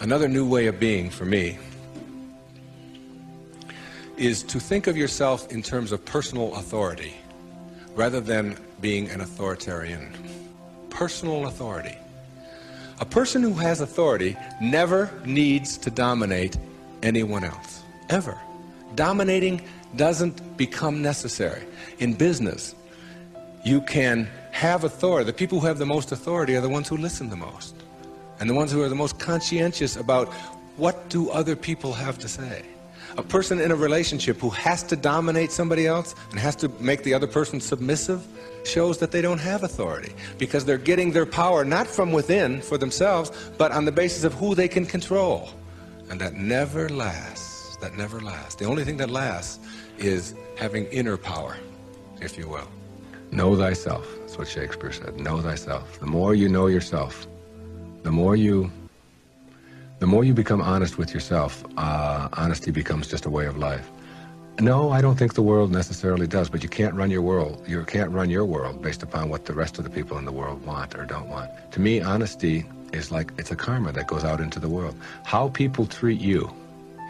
Another new way of being for me is to think of yourself in terms of personal authority rather than being an authoritarian. Personal authority. A person who has authority never needs to dominate anyone else, ever. Dominating doesn't become necessary. In business, you can have authority. The people who have the most authority are the ones who listen the most, and the ones who are the most conscientious about what do other people have to say. A person in a relationship who has to dominate somebody else and has to make the other person submissive shows that they don't have authority, because they're getting their power not from within for themselves, but on the basis of who they can control. And that never lasts. That never lasts. The only thing that lasts is having inner power, if you will. Know thyself. That's what Shakespeare said. Know thyself. The more you know yourself, the more you become honest with yourself, honesty becomes just a way of life. No, I don't think the world necessarily does, but you can't run your world. You can't run your world based upon what the rest of the people in the world want or don't want. To me, honesty is like, it's a karma that goes out into the world. How people treat you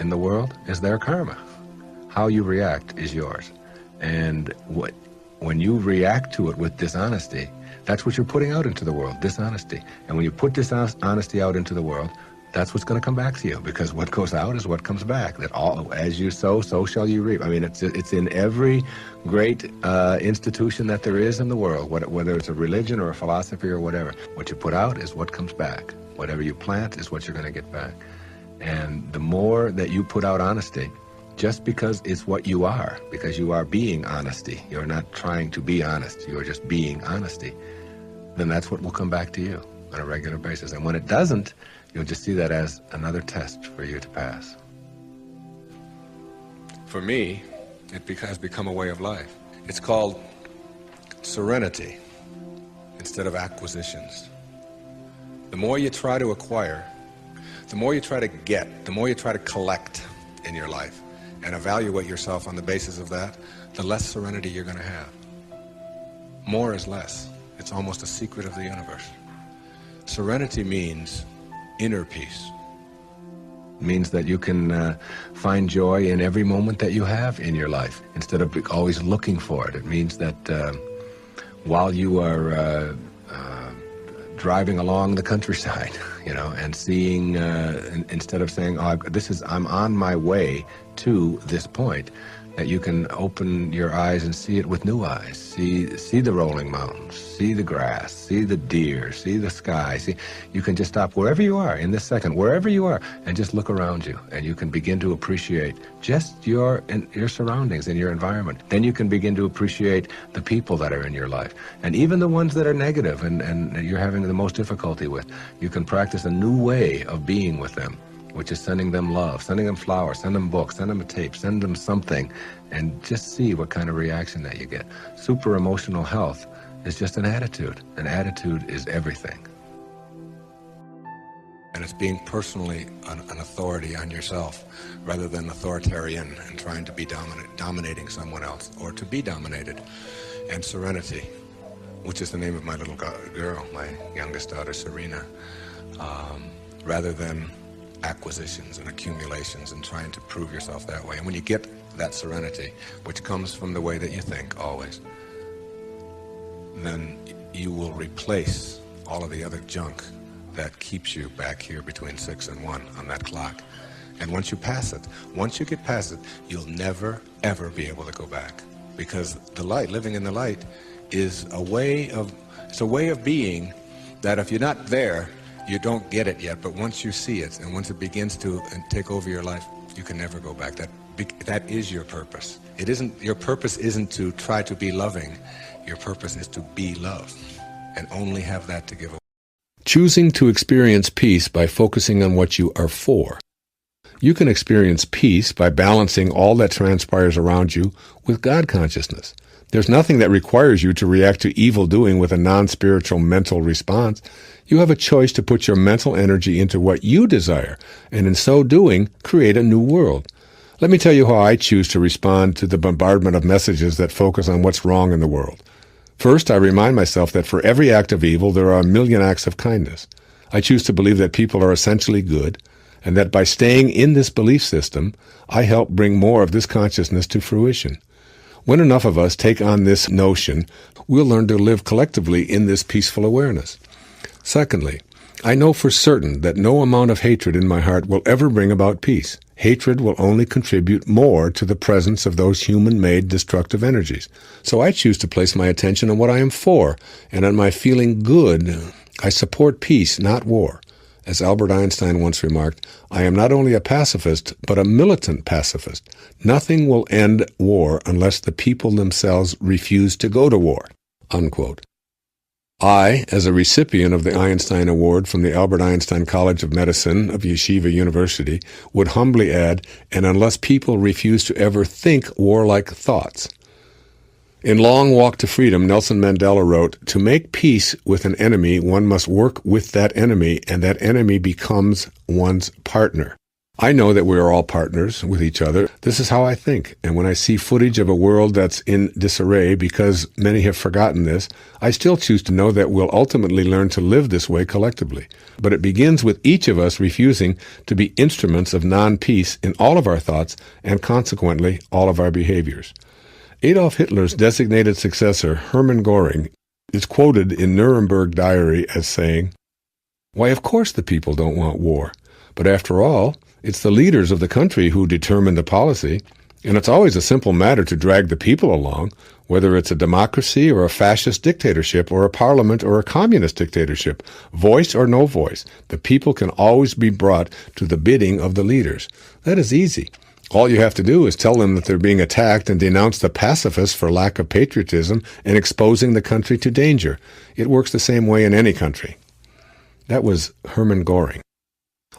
in the world is their karma. How you react is yours. And when you react to it with dishonesty, that's what you're putting out into the world, dishonesty. And when you put dishonesty out into the world, that's what's going to come back to you, because what goes out is what comes back. That all, as you sow, so shall you reap. I mean, it's in every great institution that there is in the world, whether it's a religion or a philosophy or whatever. What you put out is what comes back. Whatever you plant is what you're going to get back. And the more that you put out honesty, just because it's what you are, because you are being honesty, you're not trying to be honest, you're just being honesty, then that's what will come back to you on a regular basis. And when it doesn't, you'll just see that as another test for you to pass. For me, it has become a way of life. It's called serenity instead of acquisitions. The more you try to acquire, the more you try to get, the more you try to collect in your life and evaluate yourself on the basis of that, the less serenity you're going to have. More is less. It's almost a secret of the universe. Serenity means inner peace. It means that you can find joy in every moment that you have in your life instead of always looking for it. It means that while you are driving along the countryside, you know, and seeing, instead of saying, oh, I'm on my way to this point, that you can open your eyes and see it with new eyes. See the rolling mountains, see the grass, see the deer, see the sky. You can just stop wherever you are in this second, wherever you are, and just look around you, and you can begin to appreciate just your surroundings and your environment. Then you can begin to appreciate the people that are in your life, and even the ones that are negative and you're having the most difficulty with. You can practice a new way of being with them, which is sending them love, sending them flowers, send them books, send them a tape, send them something, and just see what kind of reaction that you get. Super emotional health is just an attitude. An attitude is everything. And it's being personally an authority on yourself rather than authoritarian and trying to be dominating someone else or to be dominated. And serenity, which is the name of my little girl, my youngest daughter, Serena, rather than acquisitions and accumulations and trying to prove yourself that way. And when you get that serenity, which comes from the way that you think always, then you will replace all of the other junk that keeps you back here between 6 and 1 on that clock. And once you pass it, once you get past it, you'll never, ever be able to go back. Because the light, living in the light, is a way of being that if you're not there, you don't get it yet, but once you see it, and once it begins to take over your life, you can never go back. That is your purpose. Your purpose isn't to try to be loving. Your purpose is to be love, and only have that to give away. Choosing to experience peace by focusing on what you are for. You can experience peace by balancing all that transpires around you with God consciousness. There's nothing that requires you to react to evil doing with a non-spiritual mental response. You have a choice to put your mental energy into what you desire, and in so doing, create a new world. Let me tell you how I choose to respond to the bombardment of messages that focus on what's wrong in the world. First, I remind myself that for every act of evil, there are a million acts of kindness. I choose to believe that people are essentially good, and that by staying in this belief system, I help bring more of this consciousness to fruition. When enough of us take on this notion, we'll learn to live collectively in this peaceful awareness. Secondly, I know for certain that no amount of hatred in my heart will ever bring about peace. Hatred will only contribute more to the presence of those human-made destructive energies. So I choose to place my attention on what I am for, and on my feeling good. I support peace, not war. As Albert Einstein once remarked, I am not only a pacifist, but a militant pacifist. Nothing will end war unless the people themselves refuse to go to war. Unquote. I, as a recipient of the Einstein Award from the Albert Einstein College of Medicine of Yeshiva University, would humbly add, and unless people refuse to ever think warlike thoughts. In Long Walk to Freedom, Nelson Mandela wrote, "To make peace with an enemy, one must work with that enemy, and that enemy becomes one's partner." I know that we are all partners with each other. This is how I think. And when I see footage of a world that's in disarray, because many have forgotten this, I still choose to know that we'll ultimately learn to live this way collectively. But it begins with each of us refusing to be instruments of non-peace in all of our thoughts and consequently all of our behaviors. Adolf Hitler's designated successor, Hermann Göring, is quoted in Nuremberg Diary as saying, "Why, of course the people don't want war. But after all, it's the leaders of the country who determine the policy, and it's always a simple matter to drag the people along, whether it's a democracy or a fascist dictatorship or a parliament or a communist dictatorship. Voice or no voice, the people can always be brought to the bidding of the leaders. That is easy. All you have to do is tell them that they're being attacked and denounce the pacifists for lack of patriotism and exposing the country to danger. It works the same way in any country." That was Hermann Göring.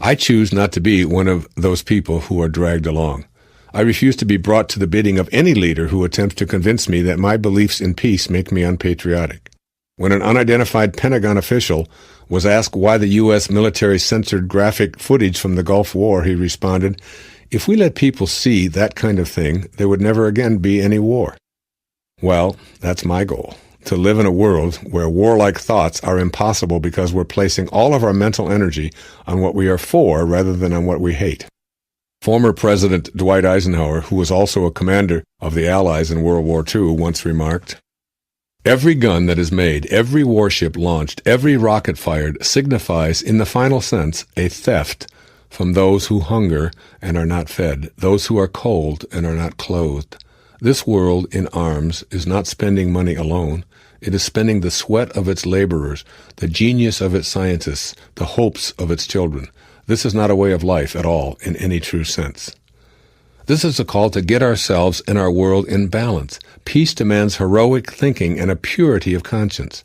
I choose not to be one of those people who are dragged along. I refuse to be brought to the bidding of any leader who attempts to convince me that my beliefs in peace make me unpatriotic. When an unidentified Pentagon official was asked why the U.S. military censored graphic footage from the Gulf War, he responded, "If we let people see that kind of thing, there would never again be any war." Well, that's my goal. To live in a world where warlike thoughts are impossible because we're placing all of our mental energy on what we are for rather than on what we hate. Former President Dwight Eisenhower, who was also a commander of the Allies in World War II, once remarked, "Every gun that is made, every warship launched, every rocket fired signifies, in the final sense, a theft from those who hunger and are not fed, those who are cold and are not clothed. This world in arms is not spending money alone. It is spending the sweat of its laborers, the genius of its scientists, the hopes of its children. This is not a way of life at all in any true sense. This is a call to get ourselves and our world in balance. Peace demands heroic thinking and a purity of conscience.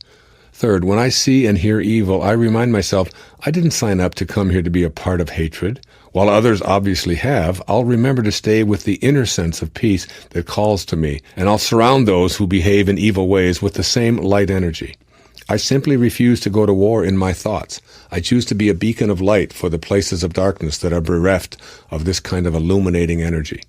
Third, when I see and hear evil, I remind myself I didn't sign up to come here to be a part of hatred. While others obviously have, I'll remember to stay with the inner sense of peace that calls to me, and I'll surround those who behave in evil ways with the same light energy. I simply refuse to go to war in my thoughts. I choose to be a beacon of light for the places of darkness that are bereft of this kind of illuminating energy.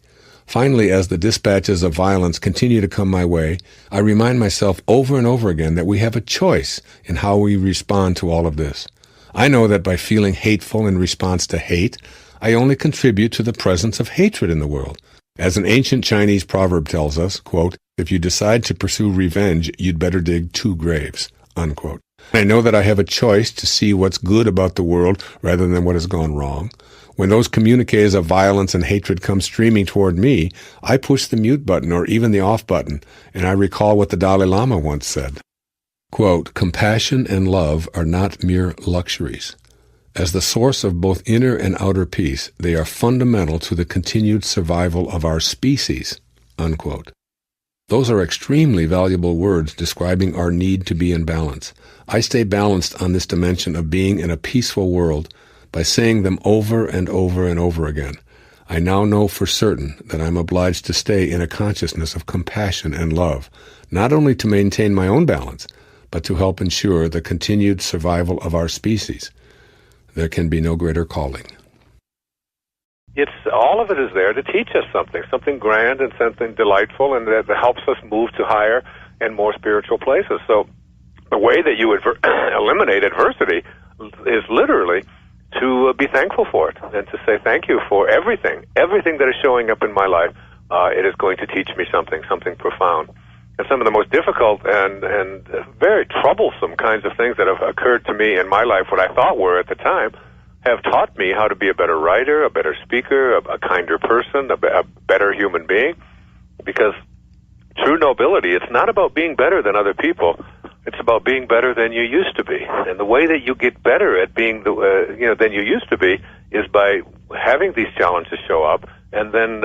Finally, as the dispatches of violence continue to come my way, I remind myself over and over again that we have a choice in how we respond to all of this. I know that by feeling hateful in response to hate, I only contribute to the presence of hatred in the world. As an ancient Chinese proverb tells us, quote, "If you decide to pursue revenge, you'd better dig 2 graves, unquote. I know that I have a choice to see what's good about the world rather than what has gone wrong. When those communiques of violence and hatred come streaming toward me, I push the mute button or even the off button, and I recall what the Dalai Lama once said. Quote, "Compassion and love are not mere luxuries. As the source of both inner and outer peace, they are fundamental to the continued survival of our species." Unquote. Those are extremely valuable words describing our need to be in balance. I stay balanced on this dimension of being in a peaceful world by saying them over and over and over again. I now know for certain that I'm obliged to stay in a consciousness of compassion and love, not only to maintain my own balance, but to help ensure the continued survival of our species. There can be no greater calling. All of it is there to teach us something grand and something delightful, and that helps us move to higher and more spiritual places. So the way that you would eliminate adversity is literally to be thankful for it and to say thank you for everything that is showing up in my life. It is going to teach me something profound. And some of the most difficult and very troublesome kinds of things that have occurred to me in my life, what I thought were at the time, have taught me how to be a better writer, a better speaker, a kinder person, a better human being. Because true nobility, it's not about being better than other people. It's about being better than you used to be. And the way that you get better at being than you used to be is by having these challenges show up and then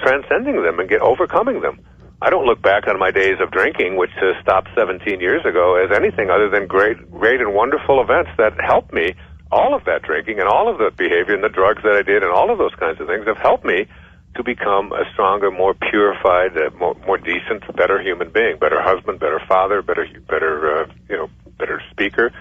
transcending them and overcoming them. I don't look back on my days of drinking, which stopped 17 years ago, as anything other than great and wonderful events that helped me. All of that drinking and all of the behavior and the drugs that I did and all of those kinds of things have helped me to become a stronger, more purified, more decent, better human being, better husband, better father, better speaker,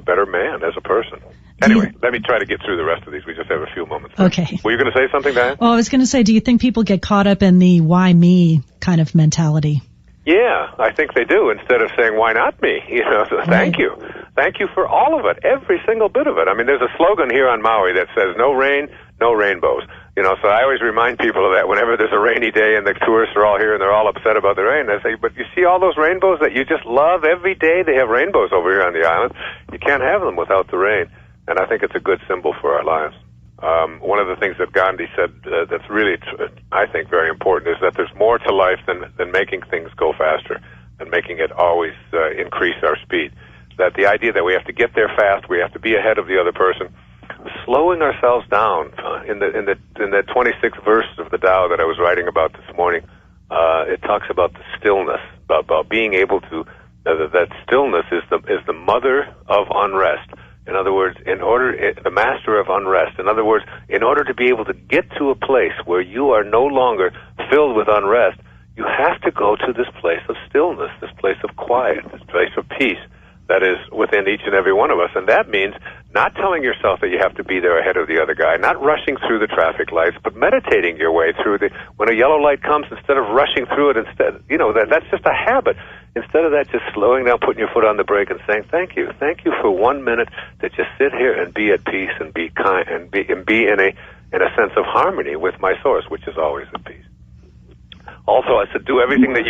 better man as a person. Anyway, let me try to get through the rest of these. We just have a few moments left. Okay. Were you going to say something, Diane? Well, I was going to say, do you think people get caught up in the why me kind of mentality? Yeah, I think they do. Instead of saying, why not me? So thank you. Thank you for all of it, every single bit of it. I mean, there's a slogan here on Maui that says, no rain, no rainbows. So I always remind people of that whenever there's a rainy day and the tourists are all here and they're all upset about the rain. I say, but you see all those rainbows that you just love every day? They have rainbows over here on the island. You can't have them without the rain. And I think it's a good symbol for our lives. One of the things that Gandhi said that's really, I think, very important is that there's more to life than making things go faster and making it always increase our speed. That the idea that we have to get there fast, we have to be ahead of the other person, slowing ourselves down. In the 26th verse of the Tao that I was writing about this morning, it talks about the stillness, about being able to that stillness is the mother of unrest. In other words, the master of unrest. In other words, in order to be able to get to a place where you are no longer filled with unrest, you have to go to this place of stillness, this place of quiet, this place of peace that is within each and every one of us. And that means not telling yourself that you have to be there ahead of the other guy, not rushing through the traffic lights, but meditating your way through when a yellow light comes, instead of rushing through it, that's just a habit. Instead of that, just slowing down, putting your foot on the brake and saying, thank you for 1 minute to just sit here and be at peace and be kind and be in a sense of harmony with my source, which is always at peace. Also, I said, do everything that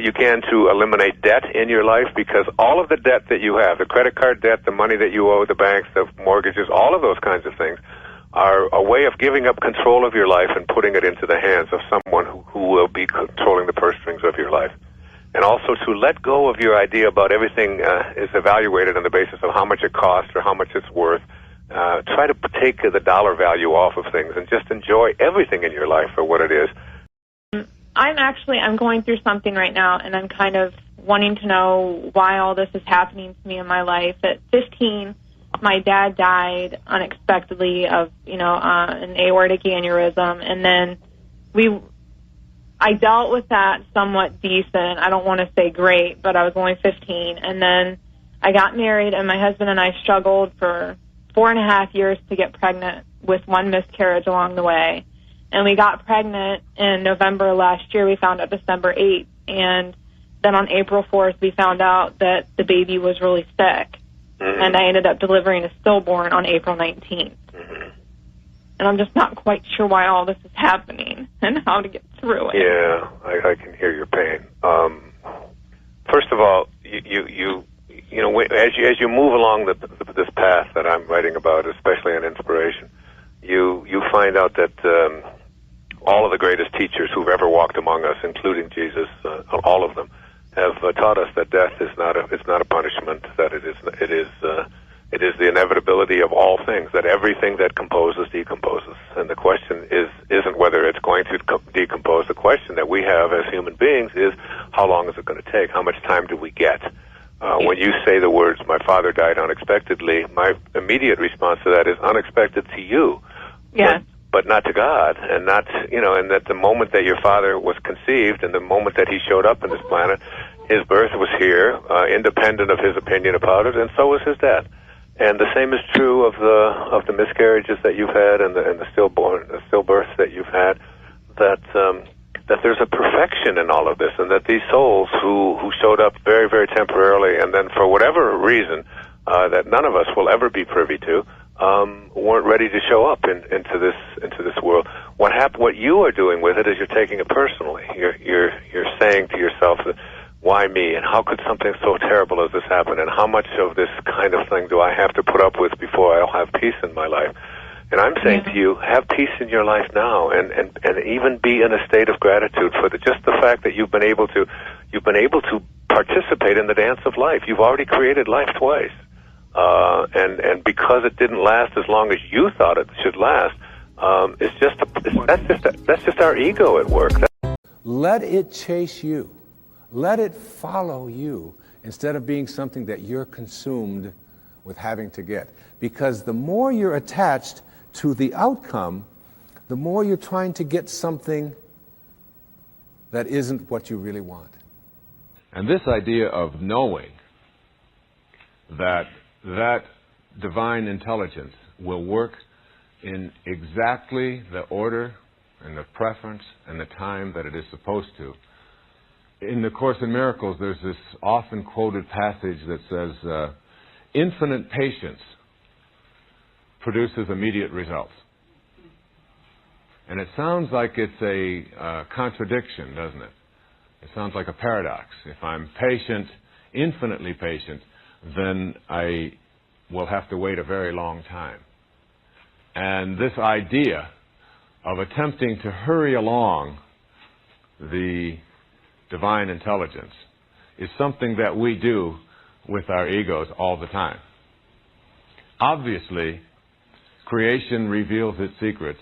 you can to eliminate debt in your life, because all of the debt that you have, the credit card debt, the money that you owe the banks, the mortgages, all of those kinds of things are a way of giving up control of your life and putting it into the hands of someone who will be controlling the purse strings of your life. And also to let go of your idea about everything is evaluated on the basis of how much it costs or how much it's worth. Try to take the dollar value off of things and just enjoy everything in your life for what it is. I'm going through something right now, and I'm kind of wanting to know why all this is happening to me in my life. At 15, my dad died unexpectedly of, an aortic aneurysm, and then I dealt with that somewhat decent. I don't want to say great, but I was only 15. And then I got married, and my husband and I struggled for 4.5 years to get pregnant, with one miscarriage along the way. And we got pregnant in November last year. We found out December 8th. And then on April 4th, we found out that the baby was really sick. Mm-hmm. And I ended up delivering a stillborn on April 19th. Mm-hmm. And I'm just not quite sure why all this is happening and how to get through it. Yeah, I can hear your pain. First of all, as you move along this path that I'm writing about, especially in inspiration, you find out that all of the greatest teachers who've ever walked among us, including Jesus, all of them, have taught us that death is not a punishment. That it is the inevitability of all things. That everything that composes decomposes, and the question isn't whether it's going to decompose. The question that we have as human beings is, how long is it going to take? How much time do we get? When you say the words, "My father died unexpectedly," my immediate response to that is unexpected to you. Yeah. But not to God, and not, and that the moment that your father was conceived and the moment that he showed up on this planet, his birth was here, independent of his opinion about it, and so was his death. And the same is true of the miscarriages that you've had and the stillbirths that you've had. That there's a perfection in all of this, and that these souls who showed up very, very temporarily, and then for whatever reason that none of us will ever be privy to, weren't ready to show up into this world. What you are doing with it is you're taking it personally. You're saying to yourself, why me, and how could something so terrible as this happen, and how much of this kind of thing do I have to put up with before I'll have peace in my life? And I'm saying to you, have peace in your life now, and even be in a state of gratitude for just the fact that you've been able to participate in the dance of life. You've already created life twice, and because it didn't last as long as you thought it should last, that's just our ego at work. Let it chase you. Let it follow you instead of being something that you're consumed with having to get. Because the more you're attached to the outcome, the more you're trying to get something that isn't what you really want. And this idea of knowing that divine intelligence will work in exactly the order and the preference and the time that it is supposed to. In the Course in Miracles, there's this often quoted passage that says, infinite patience produces immediate results. And it sounds like it's a contradiction, doesn't it? It sounds like a paradox. If I'm patient, infinitely patient, then I will have to wait a very long time. And this idea of attempting to hurry along the divine intelligence is something that we do with our egos all the time. Obviously, creation reveals its secrets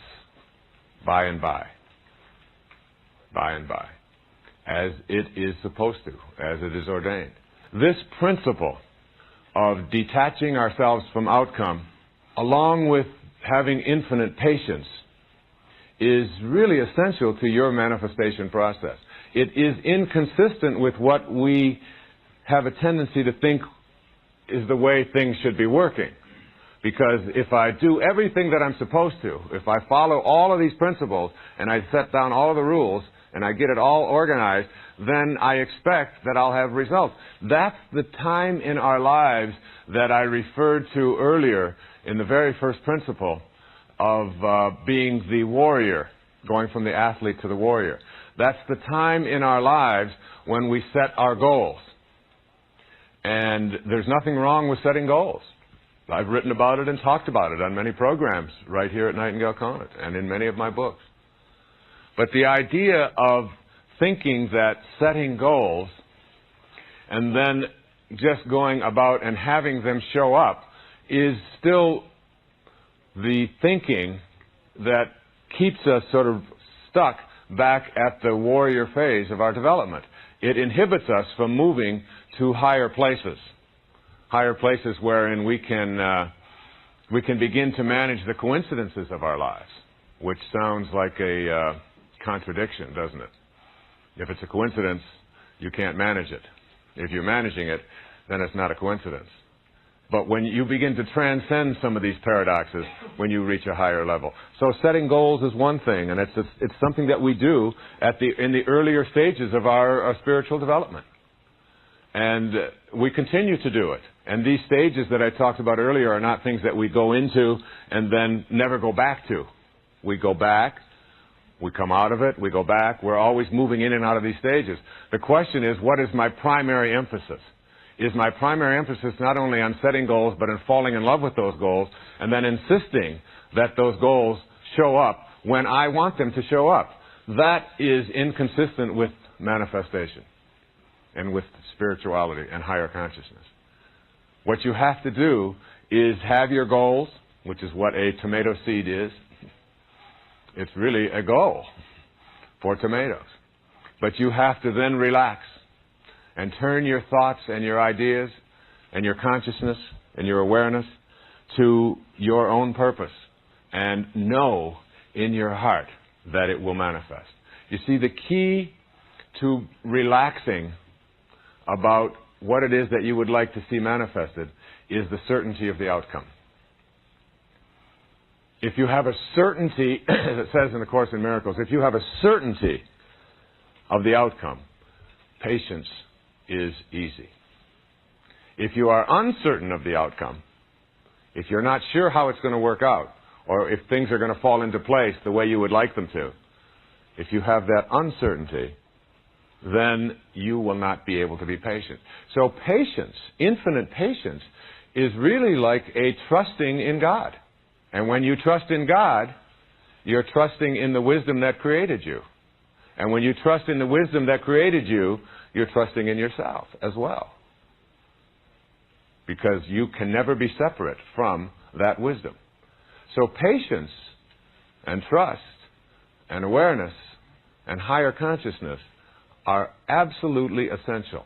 by and by, as it is supposed to, as it is ordained. This principle of detaching ourselves from outcome, along with having infinite patience, is really essential to your manifestation process. It is inconsistent with what we have a tendency to think is the way things should be working. Because if I do everything that I'm supposed to, if I follow all of these principles, and I set down all of the rules, and I get it all organized, then I expect that I'll have results. That's the time in our lives that I referred to earlier in the very first principle of being the warrior, going from the athlete to the warrior. That's the time in our lives when we set our goals. And there's nothing wrong with setting goals. I've written about it and talked about it on many programs right here at Nightingale Conant and in many of my books. But the idea of thinking that setting goals and then just going about and having them show up is still the thinking that keeps us sort of stuck back at the warrior phase of our development. It inhibits us from moving to higher places wherein we can begin to manage the coincidences of our lives, which sounds like a contradiction, doesn't it? If it's a coincidence, you can't manage it. If you're managing it, then it's not a coincidence. But when you begin to transcend some of these paradoxes, when you reach a higher level. So setting goals is one thing, and it's something that we do in the earlier stages of our spiritual development. And we continue to do it. And these stages that I talked about earlier are not things that we go into and then never go back to. We go back, we come out of it, we go back. We're always moving in and out of these stages. The question is, what is my primary emphasis? Is my primary emphasis not only on setting goals, but in falling in love with those goals, and then insisting that those goals show up when I want them to show up? That is inconsistent with manifestation and with spirituality and higher consciousness. What you have to do is have your goals, which is what a tomato seed is. It's really a goal for tomatoes. But you have to then relax and turn your thoughts and your ideas and your consciousness and your awareness to your own purpose and know in your heart that it will manifest. You see, the key to relaxing about what it is that you would like to see manifested is the certainty of the outcome. If you have a certainty, as it says in the Course in Miracles, if you have a certainty of the outcome, patience is easy. If you are uncertain of the outcome, if you're not sure how it's going to work out, or if things are going to fall into place the way you would like them to, if you have that uncertainty, then you will not be able to be patient. So patience, infinite patience, is really like a trusting in God. And when you trust in God, you're trusting in the wisdom that created you. And when you trust in the wisdom that created you, you're trusting in yourself as well. Because you can never be separate from that wisdom. So patience and trust and awareness and higher consciousness are absolutely essential.